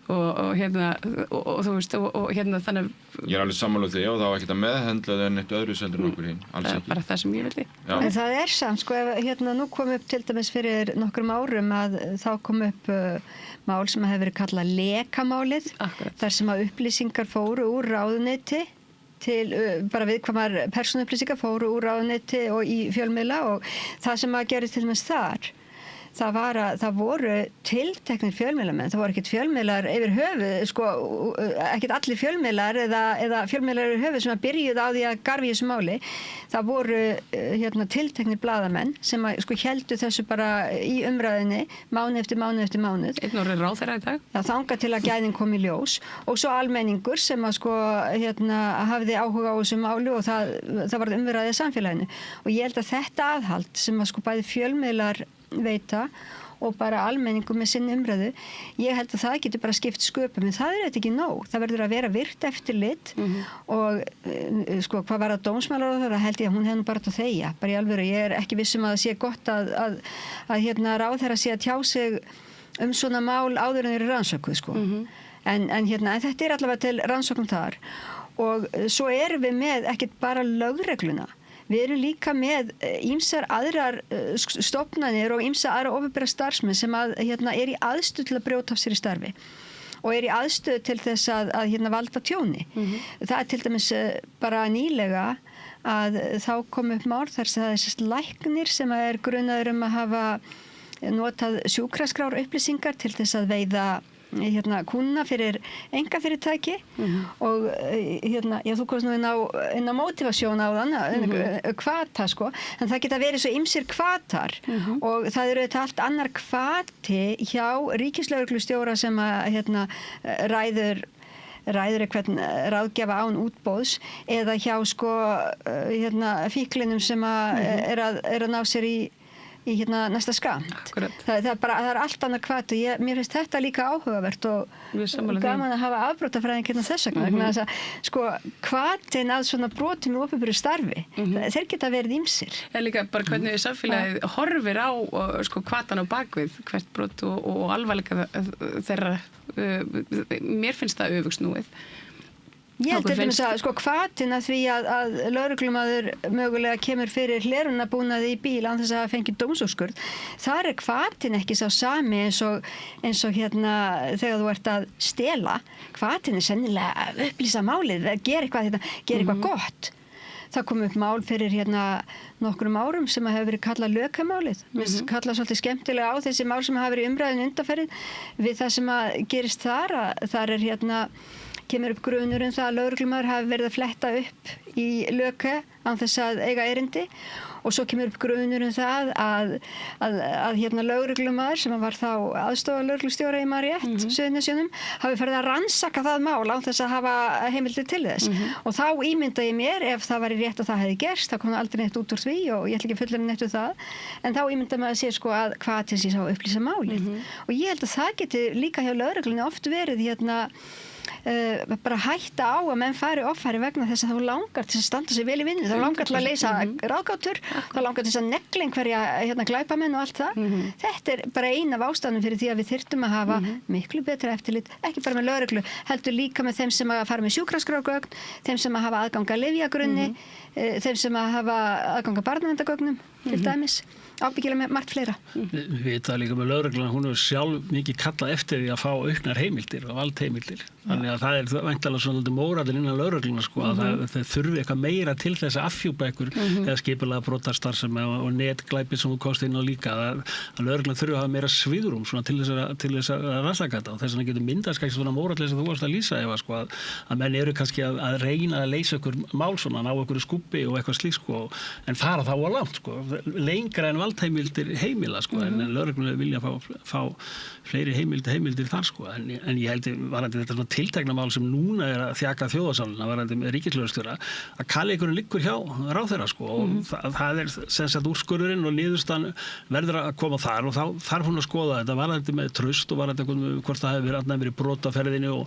Og hérna, og þú veist, og hérna þannig... Ég alveg sammála því, og þá ekkert að meðhendla það neitt öðru seldur en okkur hinn, alls ekki. Það bara það sem ég vildi. En það samt, sko, hérna nú kom upp til dæmis fyrir nokkrum árum að þá kom upp mál sem hefur verið kallað lekamálið, þar sem að upplýsingar fóru úr ráðuneyti til bara viðkvæmar persónuupplýsingar fóru úr ráðuneyti og í fjölmiðla og það sem að gerist til dæmis þar. Það voru tilteknir fjölmiðlamenn, það voru ekkert fjölmiðlar yfir höfuð, sko, ekkert allir fjölmiðlar eða fjölmiðlar yfir höfuð sem að byrjuð á því að garfa í þessu máli. Það voru tilteknir blaðamenn sem að sko héldu þessu bara í umræðinni mánuð eftir mánuð. Einn orðið ráðherra í dag. Það þangað til að gæðin kom í ljós og svo almenningur sem að sko hafði áhuga á þessu máli og það var umræðið í samfélaginu. Og ég held að þetta aðhald sem að sko bæði fjölmiðlar veita og bara almenningu með sinni umræðu, ég held að það getur bara skipt sköpum, en það þetta ekki nóg. Það verður að vera virt eftirlit og sko hvað var að dómsmálaráðherra held ég að hún hefði bara átt að þegja, bara í alvöru. Ég ekki viss að það sé gott að ráðherra sé að tjá sig svona mál áður en þeir eru rannsökuð, sko. En þetta allavega til rannsóknum þar og svo erum við með ekkert bara lögregluna. Við erum líka með ýmsar aðrar stofnanir og ýmsar aðra opinbera starfsmenn sem í aðstöðu til að brjóta af sér í starfi og í aðstöðu til þess að valda tjóni. Það til dæmis bara nýlega að þá kom upp mál þar sem það er læknir sem grunaður að hafa notað sjúkraskrár upplýsingar til þess að veiða kúnna fyrir einkafyrirtæki og þú komst nú inn á mótivasjón á þann hvata sko, en það geta verið svo ýmsir hvatar og það eru þetta allt annar hvati hjá ríkislögreglustjóra sem að ræður einhvern ráðgjafa án útboðs eða hjá sko fíklinum sem að er að ná sér í næsta skamt. Það er allt annað hvati og mér finnst þetta líka áhugavert og gaman að hafa afbrotafræðing þess vegna. Sko, hvatin að svona brotum í opinberu starfi, þeir geta verið ýmsir. En líka bara hvernig samfélagið horfir á sko, hvatan á bakvið hvert brot og alvarleika þeirra. Mér finnst það öfugsnúið. Ég held til dæmis að sko hvatin að því að lögreglumaður mögulega kemur fyrir hlerunarbúnaði í bíl án þess að hafa fengið dómsúrskurð. Þar hvatin ekki sá sami eins og þegar þú ert að stela. Hvatin sennilega að upplýsa málið, gera eitthvað gott. Það kom upp mál fyrir nokkrum árum sem hefur verið kallað lögkamálið. Kallað svolítið skemmtilega á þessi mál sem hafa verið í umræðinu undanfarið við það sem að gerist þar. Þar kemur upp grunur það að lögreglumaður hafi verið að fletta upp í lögka án þess að eiga erindi og svo kemur upp grunur það að lögreglumaður sem var þá aðstoðarlögreglustjóra í Mariett Suðurnesjunum hafi farið að rannsaka það mál án þess að hafa heimildir til þess og þá ímynda ég mér ef það væri rétt að það hefði gerst, þá kom það aldrei neitt út úr því og ég ætla ekki fullur neitt úr það en þá ímynda maður að sé sko að hvað til síðan upplýsa málið og ég held að það geti líka hjá lögreglunni oft verið bara hætta á að menn fari offari vegna þess að þá langar til að standa sig vel í vinnu, þá langar til að leysa ráðgátur, þá langar til að negla einhverja glæpamenn og allt það. Þetta er bara ein af ástæðunum fyrir því að við þyrftum að hafa miklu betra eftirlit, ekki bara með lögreglu, heldur líka með þeim sem að fara með sjúkraskrárgögn, þeim sem að hafa aðgang að lyfjagrunni, þeim sem að hafa aðgang að barnaverndargögnum. til dæmis, ábyggilega með margt fleira. Við veitum það líka með lögregluna, hún hefur sjálf mikið kallað eftir því að fá auknar heimildir og valdheimildir. Þannig að það er væntanlega svona mórallinn innan lögregluna sko, að það þurfi eitthvað meira til þess að afhjúpa ykkur eða skipulega brotastarfsemi og netglæpi sem þú komst inn á líka. Að lögregluna þurfi að hafa meira svigrúm svona til þess að rannsaka þetta og þess vegna getur myndast kannski svona mórallinn sem þú varst að lýsa Eva sko, að menn eru kannski að reyna að leysa ykkur mál svona, ná ykkur skúbbi og eitthvað slíkt sko, en fara þá á langt sko, lengra en valdheimildir heimila sko, en lögreglunni vilja fá fleiri heimildir þar sko, en ég held varðandi þetta svona tiltekna mál sem núna er að þjaka þjóðarsálina varðandi með ríkislögregluþjóra að kalleikurinn liggur hjá ráðherra sko og það er sem sagt úrskurðurinn og niðurstaðan verður að koma þar og þá þarf hún að skoða þetta varðandi með traust og varðandi hvort það hefur verið brot á ferðinni og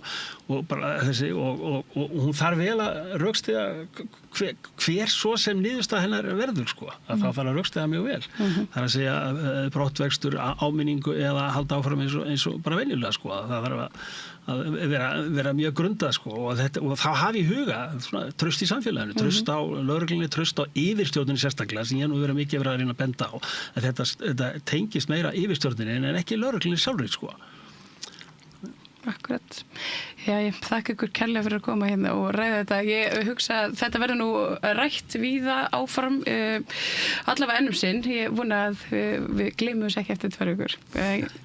bara þessi og hún þarf vel að rökstyðja hver svo sem niðurstaða hennar verður sko, að þá þarf að rökstyðja mjög vel. Það er að segja brottvegstur, áminningu eða halda áfram eins og bara venjulega sko, það þarf að vera mjög grundað sko og þá hafi í huga svona, traust í samfélaginu, traust á lögreglunni, traust á yfirstjórninni sérstaklega sem ég nú verið mikið verið að reyna að benda á að þetta tengist meira yfirstjórninni en ekki lögreglunni sjálfri sko. Akkurat. Já, ég þakka ykkur kærlega fyrir að koma hérna og ræða þetta. Ég hugsa að þetta verður nú rætt víða áfram allavega ennum sinn. Ég vona að við gleymum þess ekki eftir 2 vikur.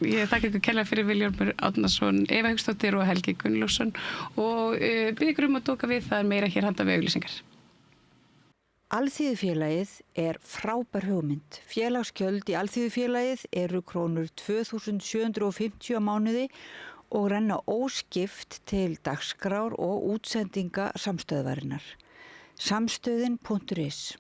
Ég þakka ykkur kærlega fyrir Vilhjálmur Árnason, Eva Hauksdóttir og Helgi Gunnlaugsson og bið ykkur að doka við, það meira hér handa við auglýsingar. Alþýðufélagið er frábær hugmynd. Félagsgjöld í Alþýðufélagið eru krónur 2.750 á mánuði og renna óskipt til dagskrár og útsendinga samstöðvarinnar. Samstöðin.is